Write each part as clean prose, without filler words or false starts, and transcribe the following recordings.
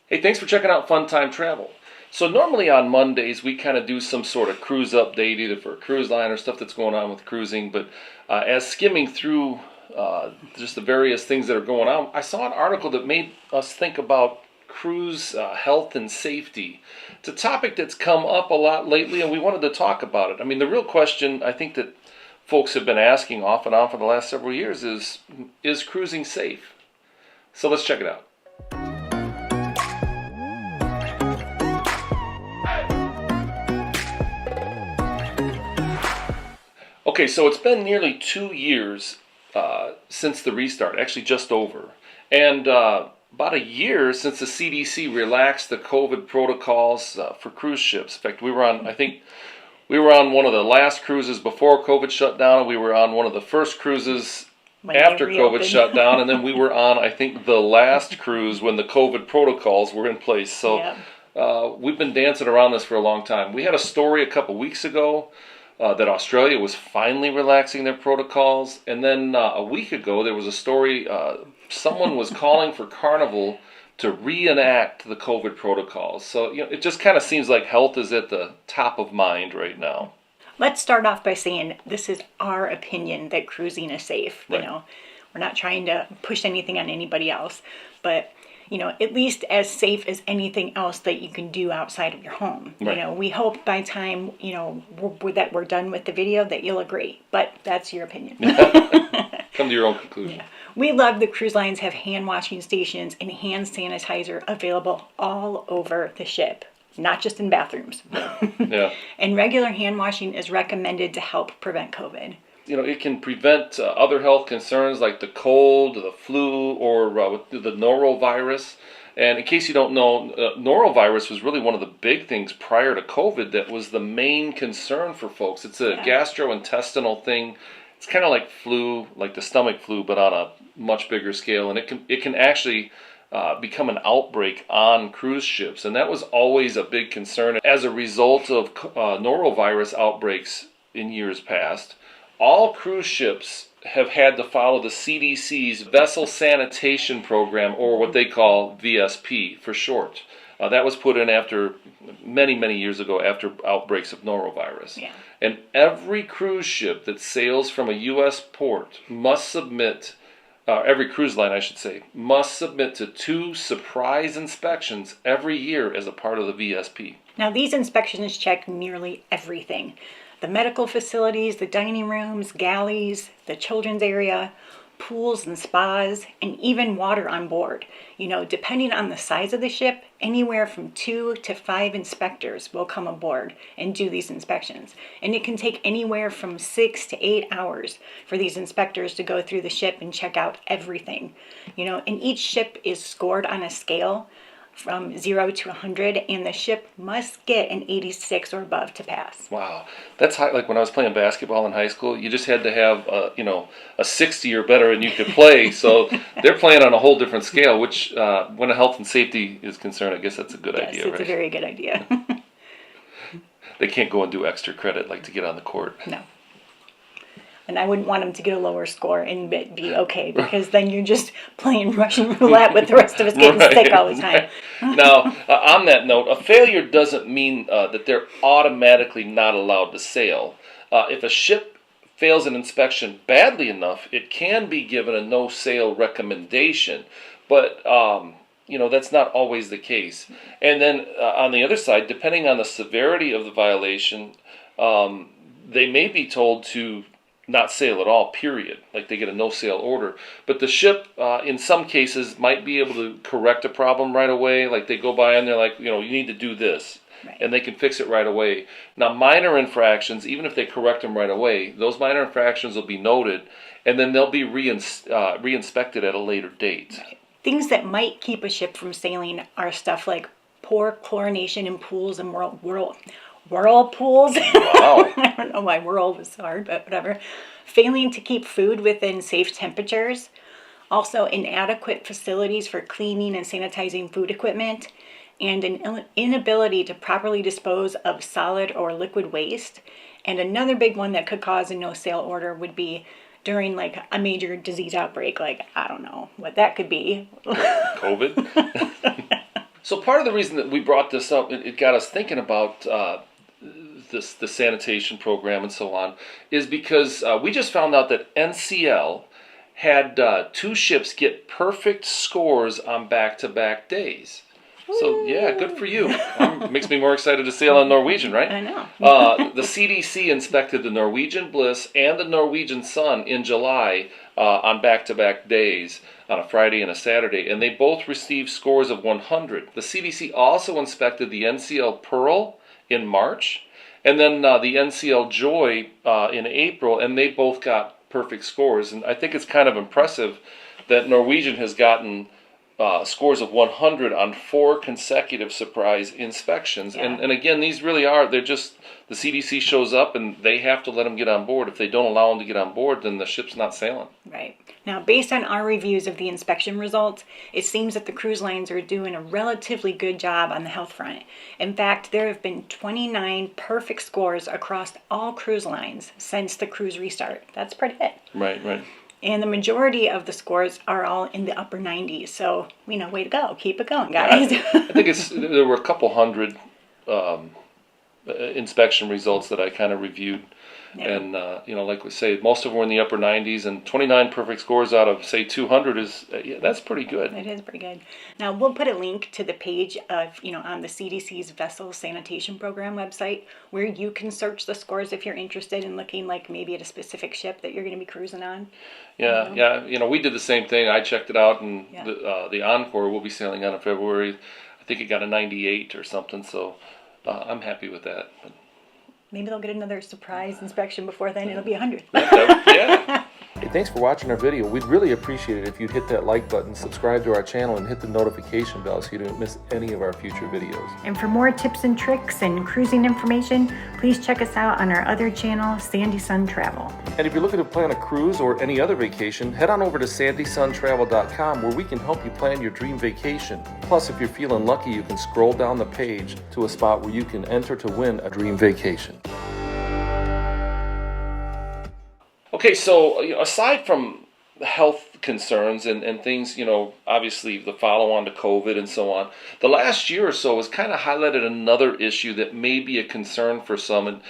Hey, thanks for checking out Fun Time Travel. So normally on Mondays we kind of do some sort of cruise update, either for a cruise line or stuff that's going on with cruising. But as skimming through just the various things that are going on, I saw an article that made us think about cruise health and safety. It's a topic that's come up a lot lately, and we wanted to talk about it. I mean, the real question I think that folks have been asking off and on for the last several years is cruising safe? So let's check it out. Okay, so it's been nearly 2 years since the restart, actually just over. And about a year since the CDC relaxed the COVID protocols for cruise ships. In fact, I think we were on one of the last cruises before COVID shut down, and we were on one of the first cruises after COVID shut down, and then we were on, I think, the last cruise when the COVID protocols were in place. So we've been dancing around this for a long time. We had a story a couple weeks ago that Australia was finally relaxing their protocols. And then a week ago, there was a story, someone was calling for Carnival to reenact the COVID protocols. So, it just kind of seems like health is at the top of mind right now. Let's start off by saying this is our opinion that cruising is safe. Right. We're not trying to push anything on anybody else, but at least as safe as anything else that you can do outside of your home. Right. We hope by the time, that we're done with the video that you'll agree, but that's your opinion. Come to your own conclusion. Yeah. We love the cruise lines have hand washing stations and hand sanitizer available all over the ship, not just in bathrooms. Yeah. And regular hand washing is recommended to help prevent COVID. It can prevent other health concerns like the cold, the flu, or the norovirus. And in case you don't know, norovirus was really one of the big things prior to COVID that was the main concern for folks. It's a gastrointestinal thing. It's kind of like flu, like the stomach flu, but on a much bigger scale. And it can actually become an outbreak on cruise ships. And that was always a big concern. As a result of norovirus outbreaks in years past, all cruise ships have had to follow the CDC's Vessel Sanitation Program, or what they call VSP for short. That was put in after many, many years ago after outbreaks of norovirus. Yeah. And every cruise ship that sails from a U.S. port must submit, every cruise line I should say, must submit to 2 surprise inspections every year as a part of the VSP. Now these inspections check nearly everything. The medical facilities, the dining rooms, galleys, the children's area, pools and spas, and even water on board. Depending on the size of the ship, anywhere from 2 to 5 inspectors will come aboard and do these inspections. And it can take anywhere from 6 to 8 hours for these inspectors to go through the ship and check out everything. And each ship is scored on a scale from 0 to 100, and the ship must get an 86 or above to pass. Wow, that's high. Like when I was playing basketball in high school, you just had to have a 60 or better, and you could play. So they're playing on a whole different scale. Which, when health and safety is concerned, I guess that's a good idea. Yes, it's a very good idea. They can't go and do extra credit like to get on the court. No. And I wouldn't want them to get a lower score and be okay, because then you're just playing Russian roulette with the rest of us getting sick all the time. Right. Now, on that note, a failure doesn't mean that they're automatically not allowed to sail. If a ship fails an inspection badly enough, it can be given a no-sail recommendation. But, that's not always the case. And then on the other side, depending on the severity of the violation, they may be told to not sail at all, period. Like they get a no-sail order. But the ship, in some cases, might be able to correct a problem right away. Like they go by and they're like, you need to do this. Right. And they can fix it right away. Now, minor infractions, even if they correct them right away, those minor infractions will be noted, and then they'll be re-inspected at a later date. Right. Things that might keep a ship from sailing are stuff like poor chlorination in pools and whirlpools. Wow. I don't know why whirl was so hard, but whatever. Failing to keep food within safe temperatures. Also, inadequate facilities for cleaning and sanitizing food equipment. And an inability to properly dispose of solid or liquid waste. And another big one that could cause a no-sail order would be during like a major disease outbreak. Like, I don't know what that could be. COVID? So part of the reason that we brought this up, it got us thinking about the sanitation program and so on, is because we just found out that NCL had 2 ships get perfect scores on back-to-back days. So yeah, good for you. Makes me more excited to sail on Norwegian, right? I know. The CDC inspected the Norwegian Bliss and the Norwegian Sun in July on back-to-back days, on a Friday and a Saturday, and they both received scores of 100. The CDC also inspected the NCL Pearl in March, and then the NCL Joy in April, and they both got perfect scores. And I think it's kind of impressive that Norwegian has gotten scores of 100 on 4 consecutive surprise inspections. Yeah. And again, these really are, they're just, the CDC shows up and they have to let them get on board. If they don't allow them to get on board, then the ship's not sailing. Right. Now, based on our reviews of the inspection results, it seems that the cruise lines are doing a relatively good job on the health front. In fact, there have been 29 perfect scores across all cruise lines since the cruise restart. That's pretty good. Right. And the majority of the scores are all in the upper 90s. So, way to go. Keep it going, guys. I think there were a couple hundred inspection results that I kind of reviewed. Yeah. And, like we say, most of them were in the upper 90s, and 29 perfect scores out of, say, 200 is, that's pretty good. It is pretty good. Now, we'll put a link to the page of, on the CDC's Vessel Sanitation Program website, where you can search the scores if you're interested in looking, like, maybe at a specific ship that you're going to be cruising on. Yeah. We did the same thing. I checked it out, and the Encore we'll be sailing on in February. I think it got a 98 or something, so I'm happy with that. But maybe they'll get another surprise inspection before then. It'll be 100. Yeah. Hey, thanks for watching our video. We'd really appreciate it if you'd hit that like button, subscribe to our channel, and hit the notification bell so you don't miss any of our future videos. And for more tips and tricks and cruising information, please check us out on our other channel, Sandy Sun Travel. And if you're looking to plan a cruise or any other vacation, head on over to sandysuntravel.com, where we can help you plan your dream vacation. Plus, if you're feeling lucky, you can scroll down the page to a spot where you can enter to win a dream vacation. Okay, so aside from health concerns and things, obviously the follow-on to COVID and so on, the last year or so has kind of highlighted another issue that may be a concern for some. And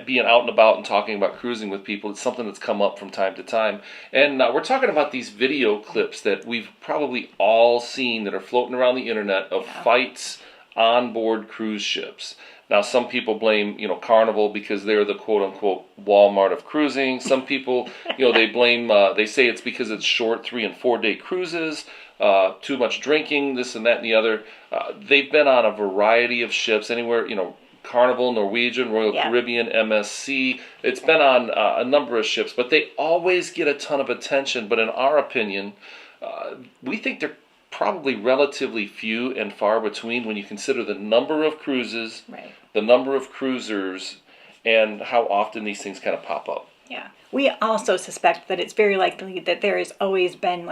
being out and about and talking about cruising with people, it's something that's come up from time to time. And we're talking about these video clips that we've probably all seen that are floating around the internet of fights on board cruise ships. Now, some people blame, Carnival because they're the quote-unquote Walmart of cruising. Some people, they blame, they say it's because it's short 3- and 4-day cruises, too much drinking, this and that and the other. They've been on a variety of ships, anywhere, Carnival, Norwegian, Royal Caribbean, MSC. It's been on a number of ships, but they always get a ton of attention. But in our opinion, we think they're probably relatively few and far between when you consider the number of cruises, the number of cruisers, and how often these things kind of pop up. Yeah. We also suspect that it's very likely that there has always been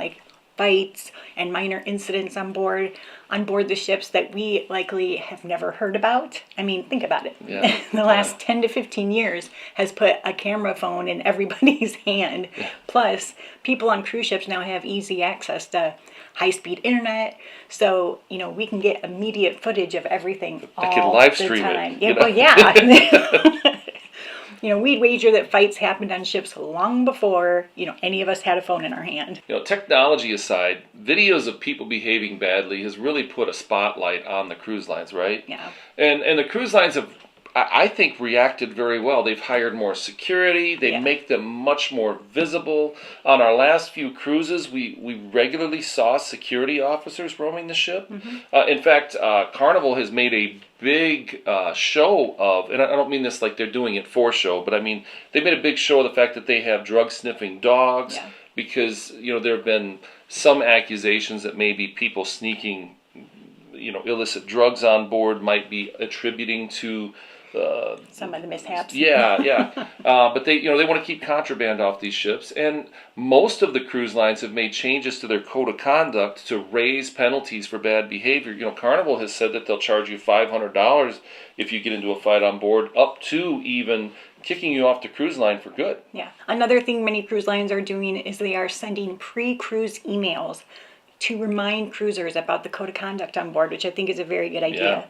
fights and minor incidents on board the ships that we likely have never heard about. I mean, think about it. Yeah. The last 10 to 15 years has put a camera phone in everybody's hand. Yeah. Plus, people on cruise ships now have easy access to high-speed internet, so we can get immediate footage of everything all the time. I could live stream it. Yeah, well, yeah. We'd wager that fights happened on ships long before, any of us had a phone in our hand. Technology aside, videos of people behaving badly has really put a spotlight on the cruise lines, right? Yeah. And the cruise lines have, I think, reacted very well. They've hired more security. They make them much more visible. On our last few cruises, we regularly saw security officers roaming the ship. Mm-hmm. In fact, Carnival has made a big show of, and I don't mean this like they're doing it for show, but I mean they made a big show of the fact that they have drug-sniffing dogs because, there have been some accusations that maybe people sneaking, illicit drugs on board might be attributing to some of the mishaps. But they want to keep contraband off these ships, and most of the cruise lines have made changes to their code of conduct to raise penalties for bad behavior. Carnival has said that they'll charge you $500 if you get into a fight on board, up to even kicking you off the cruise line for good. Yeah. Another thing many cruise lines are doing is they are sending pre-cruise emails to remind cruisers about the code of conduct on board, which I think is a very good idea.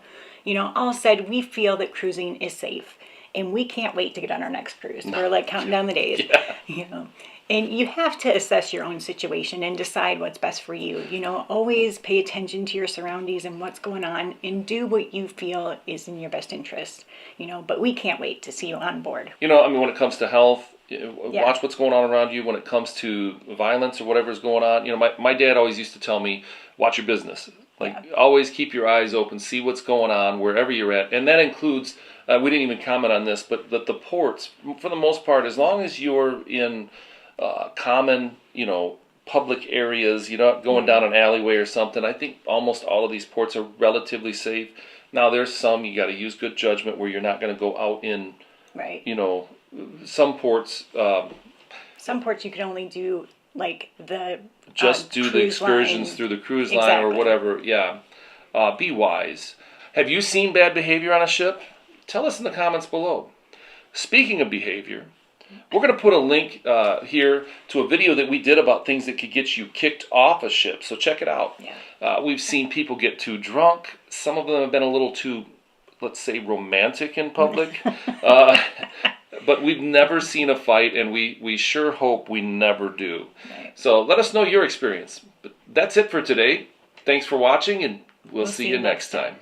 All said, we feel that cruising is safe, and we can't wait to get on our next cruise. We're like counting down the days, And you have to assess your own situation and decide what's best for you. Always pay attention to your surroundings and what's going on, and do what you feel is in your best interest. But we can't wait to see you on board. When it comes to health, watch what's going on around you. When it comes to violence or whatever's going on, my dad always used to tell me, watch your business. Always keep your eyes open, see what's going on wherever you're at. And that includes, we didn't even comment on this, but the ports, for the most part, as long as you're in common, public areas, you're not going down an alleyway or something, I think almost all of these ports are relatively safe. Now, there's some, you got to use good judgment where you're not going to go out in, some ports. Some ports you can only do like the just do the excursions through the cruise line or whatever. Be wise. Have you seen bad behavior on a ship? Tell us in the comments below. Speaking of behavior, we're going to put a link here to a video that we did about things that could get you kicked off a ship. So check it out. We've seen people get too drunk. Some of them have been a little too, let's say, romantic in public. But we've never seen a fight, and we sure hope we never do. So let us know your experience. But that's it for today. Thanks for watching, and we'll see you next time.